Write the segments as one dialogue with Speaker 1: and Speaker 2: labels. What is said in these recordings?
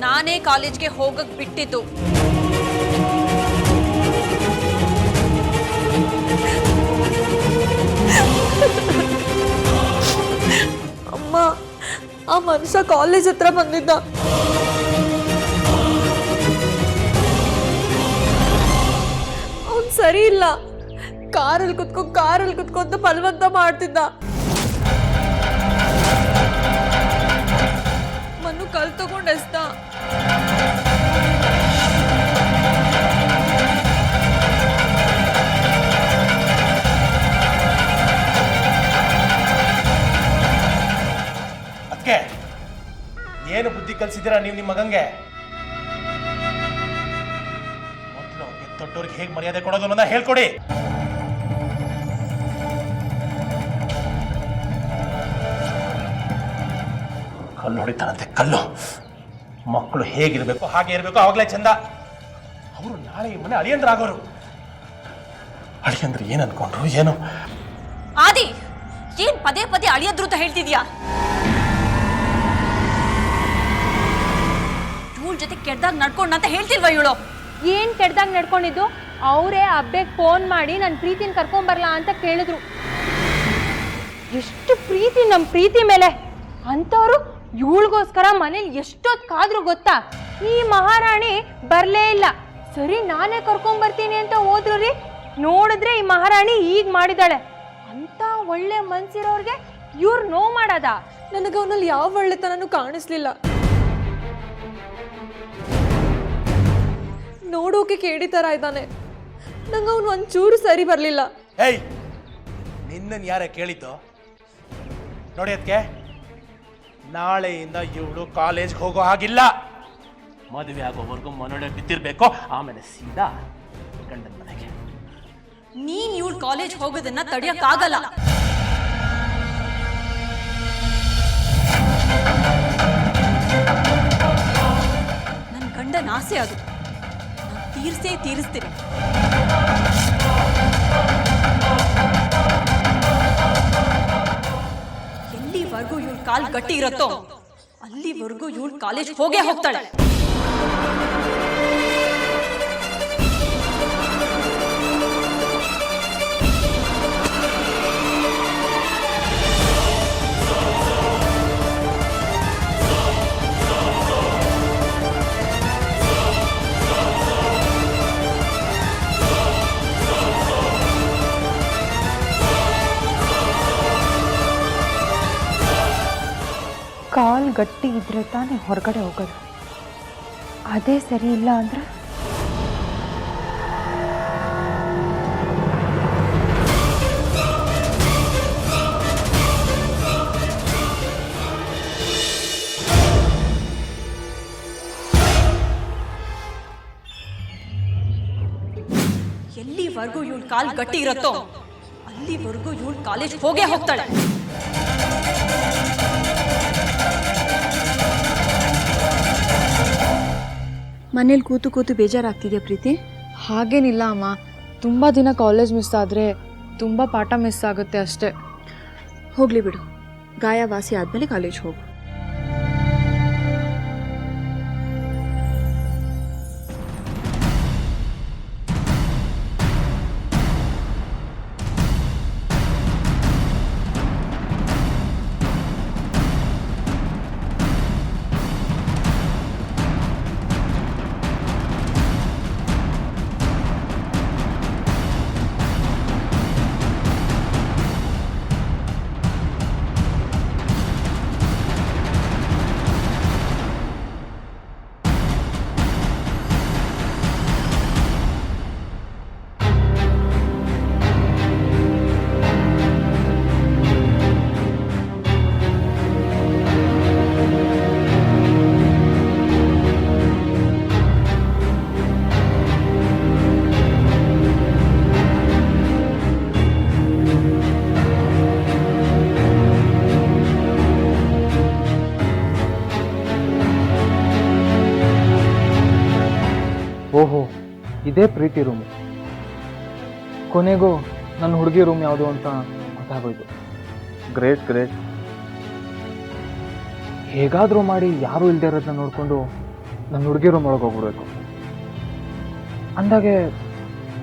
Speaker 1: ನಾನೇ ಕಾಲೇಜ್ಗೆ ಹೋಗಕ್ ಬಿಟ್ಟಿದ್ದು.
Speaker 2: ಅಮ್ಮ, ಆ ಮನುಷ್ಯ ಕಾಲೇಜ್ ಹತ್ರ ಬಂದಿದ್ದ. ಅವನ್ ಸರಿ ಇಲ್ಲ. ಕಾರಲ್ಲಿ ಕುತ್ಕೊ ಅಂತ ಬಲವಂತ ಮಾಡ್ತಿದ್ದ. ಮನ್ನು ಕಲ್ ತಗೊಂಡ್ ಎಸ್ದ.
Speaker 3: ಅದಕ್ಕೆ ಏನು ಬುದ್ಧಿ ಕಲಿಸಿದ್ದೀರಾ ನೀವು ನಿಮ್ಮ ಮಗಂಗೆ? ಮೊದಲು ಅವ್ರಿಗೆ ದೊಡ್ಡವ್ರಿಗೆ ಹೇಗೆ ಮರ್ಯಾದೆ ಕೊಡೋದು ಅನ್ನೋದನ್ನ ಹೇಳ್ಕೊಡಿ. ಕಲ್ಲು ಹೊಡಿತಾರಂತೆ, ಕಲ್ಲು. ಮಕ್ಕಳು ಹೇಗಿರ್ಬೇಕು ಹಾಗೆ ಇರಬೇಕು, ಅವಾಗಲೇ ಚಂದ. ಅವರು ನಾಳೆ ಈ ಮನೆ ಅಳಿಯಂದ್ರಾಗೋರು. ಅಳಿಯಂದ್ರೆ ಏನು ಅನ್ಕೊಂಡ್ರು ಏನು?
Speaker 1: ಆದಿ, ಏನ್ ಪದೇ ಪದೇ ಅಳಿಯದ್ರು ಅಂತ ಹೇಳ್ತಿದ್ಯಾ? ಇವಳ ಜೊತೆ ಕೆಡ್ದಾಗ ನಡ್ಕೊಂಡ ಅಂತ ಹೇಳ್ತಿಲ್ವಾ ಇವಳು?
Speaker 4: ಏನ್ ಕೆಡ್ದಾಗ ನಡ್ಕೊಂಡಿದ್ದು? ಅವರೇ ಅಬ್ಬೆಗೆ ಫೋನ್ ಮಾಡಿ ನನ್ನ ಪ್ರೀತಿನ ಕರ್ಕೊಂಬರ್ಲಾ ಅಂತ ಕೇಳಿದ್ರು. ಎಷ್ಟು ಪ್ರೀತಿ ನಮ್ಮ ಪ್ರೀತಿ ಮೇಲೆ ಅಂಥವ್ರು ಇವಳಿಗೋಸ್ಕರ ಮನೇಲಿ ಎಷ್ಟೊತ್ತು ಕಾದ್ರು ಗೊತ್ತಾ? ಈ ಮಹಾರಾಣಿ ಬರಲೇ ಇಲ್ಲ. ಸರಿ ನಾನೇ ಕರ್ಕೊಂಬರ್ತೀನಿ ಅಂತ ಹೋದ್ರು ರೀ. ನೋಡಿದ್ರೆ ಈ ಮಹಾರಾಣಿ ಈಗ ಮಾಡಿದಾಳೆ. ಅಂತ ಒಳ್ಳೆ ಮನ್ಸಿರೋರ್ಗೆ ಇವ್ರು ನೋವು ಮಾಡದ?
Speaker 2: ನನಗೆ ಅವನಲ್ಲಿ ಯಾವ ಒಳ್ಳೆತನೂ ಕಾಣಿಸ್ಲಿಲ್ಲ. ನೋಡೋಕೆ ಕೇಳಿ ತರ ಇದ್ದಾನೆ. ನಂಗೆ ಅವನು ಒಂಚೂರು ಸರಿ ಬರಲಿಲ್ಲ.
Speaker 3: ಏಯ್, ನಿನ್ನನ್ನು ಯಾರೇ ಕೇಳಿದ್ದು? ನೋಡಿ ಅದಕ್ಕೆ, ನಾಳೆಯಿಂದ ಇವಳು ಕಾಲೇಜ್ಗೆ ಹೋಗೋ ಹಾಗಿಲ್ಲ. ಮದುವೆ ಆಗೋವರೆಗೂ ಮನೋಡೆ ಬಿದ್ದಿರ್ಬೇಕು, ಆಮೇಲೆ ಸೀದಾ ಗಂಡನ ಮನೆಗೆ.
Speaker 1: ನೀನ್ ಇವಳು ಕಾಲೇಜ್ ಹೋಗೋದನ್ನ ತಡೆಯಕ್ಕಾಗಲ್ಲ. ನನ್ನ ಗಂಡನ ಆಸೆ ಅದು, ನಾನು ತೀರಿಸ್ತೀನಿ. ಎಲ್ಲಿವರೆಗೂ ಇವಳು ಕಾಲ್ ಗಟ್ಟಿ ಇರುತ್ತೋ ಅಲ್ಲಿವರೆಗೂ ಇವಳು ಕಾಲೇಜ್ ಹೋಗೇ ಹೋಗ್ತಾಳೆ.
Speaker 4: ಕಾಲ್ ಗಟ್ಟಿ ಇದ್ರೆ ತಾನೇ ಹೊರಗಡೆ ಹೋಗೋದು. ಅದೇ ಸರಿ ಇಲ್ಲ ಅಂದ್ರೆ
Speaker 1: ಎಲ್ಲಿವರೆಗೂ ಇವಳು ಕಾಲ್ ಗಟ್ಟಿ ಇರುತ್ತೋ ಅಲ್ಲಿವರೆಗೂ ಇವಳು ಕಾಲೇಜ್ ಹೋಗೇ ಹೋಗ್ತಾಳೆ.
Speaker 5: ಮನೇಲಿ ಕೂತು ಬೇಜಾರಾಗ್ತಿದೆಯಾ ಪ್ರೀತಿ?
Speaker 2: ಹಾಗೇನಿಲ್ಲ ಅಮ್ಮ, ತುಂಬ ದಿನ ಕಾಲೇಜ್ ಮಿಸ್ ಆದರೆ ತುಂಬ ಪಾಠ ಮಿಸ್ ಆಗುತ್ತೆ ಅಷ್ಟೇ.
Speaker 5: ಹೋಗಲಿ ಬಿಡು, ಗಾಯ ವಾಸಿ ಆದಮೇಲೆ ಕಾಲೇಜ್ ಹೋಗು.
Speaker 6: ಓಹೋ, ಇದೇ ಪ್ರೀತಿ ರೂಮು. ಕೊನೆಗೂ ನನ್ನ ಹುಡುಗಿ ರೂಮ್ ಯಾವುದು ಅಂತ ಗೊತ್ತಾಗೋಯ್ತು. ಗ್ರೇಟ್. ಹೇಗಾದರೂ ಮಾಡಿ ಯಾರೂ ಇಲ್ಲದೆ ಇರೋದನ್ನ ನೋಡಿಕೊಂಡು ನನ್ನ ಹುಡುಗಿ ರೂಮ್ ಒಳಗೆ ಹೋಗ್ಬಿಡ್ಬೇಕು. ಅಂದಾಗೆ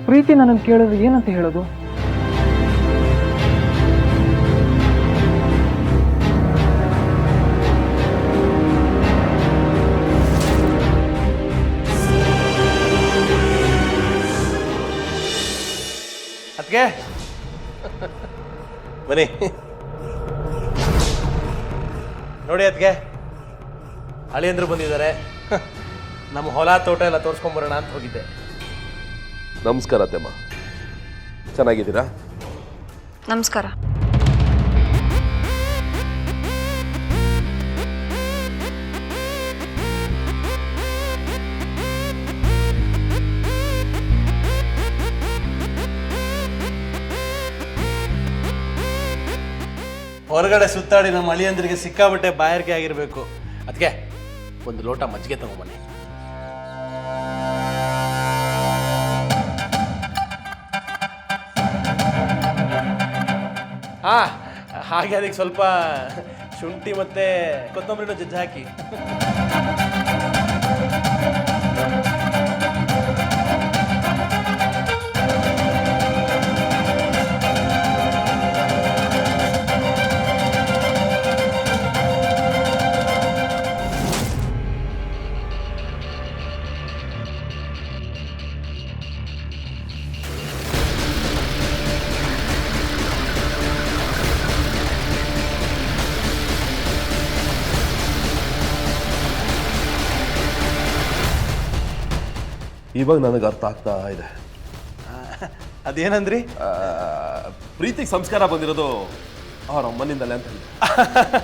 Speaker 6: ಪ್ರೀತಿ ನನ್ನನ್ನು ಕೇಳಿದ್ರೆ ಏನಂತ ಹೇಳೋದು?
Speaker 3: ಅದಕ್ಕೆ ಬನ್ನಿ ನೋಡಿ, ಅದಕ್ಕೆ ಅಳಿಯಂದ್ರು ಬಂದಿದ್ದಾರೆ. ನಮ್ಮ ಹೊಲ ತೋಟ ಎಲ್ಲ ತೋರಿಸ್ಕೊಂಬರೋಣ ಅಂತ ಹೋಗಿದ್ದೆ.
Speaker 7: ನಮಸ್ಕಾರ ಅತ್ತೆಮ್ಮ, ಚೆನ್ನಾಗಿದ್ದೀರಾ?
Speaker 5: ನಮಸ್ಕಾರ.
Speaker 3: ಹೊರಗಡೆ ಸುತ್ತಾಡಿ ನಮ್ಮ ಅಳಿಯಂದ್ರಿಗೆ ಸಿಕ್ಕಾಬಟ್ಟೆ ಬಾಯಾರಿಕೆ ಆಗಿರಬೇಕು. ಅದಕ್ಕೆ ಒಂದು ಲೋಟ ಮಜ್ಜಿಗೆ ತಗೊಂಬನ್ನಿ. ಹಾಗೆ ಅದಕ್ಕೆ ಸ್ವಲ್ಪ ಶುಂಠಿ ಮತ್ತೆ ಕೊತ್ತಂಬರಿನೂ ಜಜ್ಜಿ ಹಾಕಿ.
Speaker 7: ಇವಾಗ ನನಗೆ ಅರ್ಥ ಆಗ್ತಾ ಇದೆ.
Speaker 3: ಅದೇನಂದ್ರಿ?
Speaker 7: ಪ್ರೀತಿಗೆ ಸಂಸ್ಕಾರ ಬಂದಿರೋದು ಅವ್ರ ಅಮ್ಮನಿಂದಲೇ ಅಂತ ಹೇಳಿದೆ.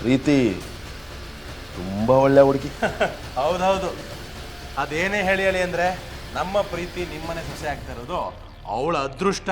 Speaker 7: ಪ್ರೀತಿ ತುಂಬಾ ಒಳ್ಳೆ ಹುಡುಗಿ.
Speaker 3: ಹೌದೌದು, ಅದೇನೇ ಹೇಳಿ ಅಂದ್ರೆ ನಮ್ಮ ಪ್ರೀತಿ ನಿಮ್ಮನೆ ಸೊಸೆ ಆಗ್ತಾ ಇರೋದು ಅವಳ ಅದೃಷ್ಟ.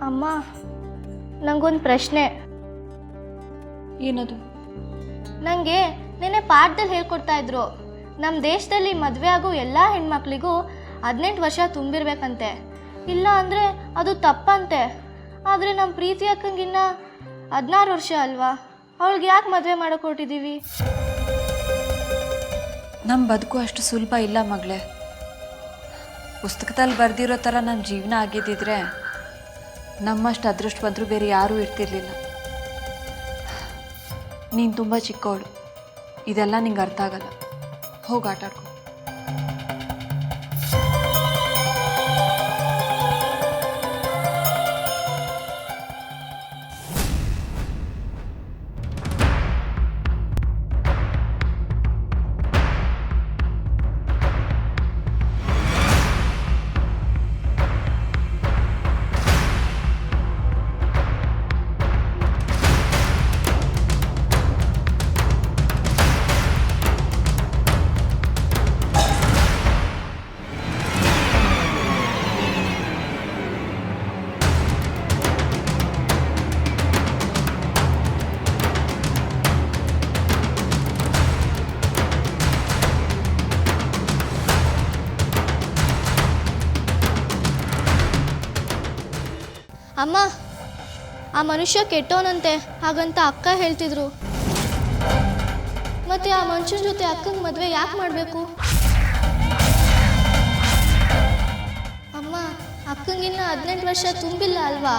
Speaker 4: ಅಮ್ಮ, ನಂಗೊಂದು ಪ್ರಶ್ನೆ.
Speaker 5: ಏನದು?
Speaker 4: ನನಗೆ ನೆನ್ನೆ ಪಾಠದಲ್ಲಿ ಹೇಳ್ಕೊಡ್ತಾ ಇದ್ರು, ನಮ್ಮ ದೇಶದಲ್ಲಿ ಮದುವೆ ಆಗೋ ಎಲ್ಲ ಹೆಣ್ಮಕ್ಳಿಗೂ 18 ವರ್ಷ ತುಂಬಿರ್ಬೇಕಂತೆ, ಇಲ್ಲ ಅಂದರೆ ಅದು ತಪ್ಪಂತೆ. ಆದರೆ ನಮ್ಮ ಪ್ರೀತಿ ಅಕ್ಕಂಗಿನ್ನ 16 ವರ್ಷ ಅಲ್ವಾ? ಅವಳಿಗೆ ಯಾಕೆ ಮದುವೆ ಮಾಡೋಕೆ ಹೊರಟಿದ್ದೀವಿ?
Speaker 5: ನಮ್ಮ ಬದುಕು ಅಷ್ಟು ಸುಲಭ ಇಲ್ಲ ಮಗಳೇ. ಪುಸ್ತಕದಲ್ಲಿ ಬರೆದಿರೋ ಥರ ನಮ್ಮ ಜೀವನ ಆಗಿದ್ದಿದ್ರೆ ನಮ್ಮಷ್ಟು ಅದೃಷ್ಟವಂತರು ಬೇರೆ ಯಾರೂ ಇರ್ತಿರ್ಲಿಲ್ಲ. ನೀನು ತುಂಬ ಚಿಕ್ಕವಳು, ಇದೆಲ್ಲ ನಿಂಗೆ ಅರ್ಥ ಆಗಲ್ಲ. ಹೋಗಿ ಆಟ ಆಡ್ಕೊ.
Speaker 4: ಅಮ್ಮ, ಆ ಮನುಷ್ಯ ಕೆಟ್ಟವನಂತೆ, ಹಾಗಂತ ಅಕ್ಕ ಹೇಳ್ತಿದ್ರು. ಮತ್ತೆ ಆ ಮನುಷ್ಯನ ಜೊತೆ ಅಕ್ಕಂಗೆ ಮದುವೆ ಯಾಕೆ ಮಾಡಬೇಕು? ಅಮ್ಮ, ಅಕ್ಕಂಗಿನ್ನ 18 ವರ್ಷ ತುಂಬಿಲ್ಲ ಅಲ್ವಾ?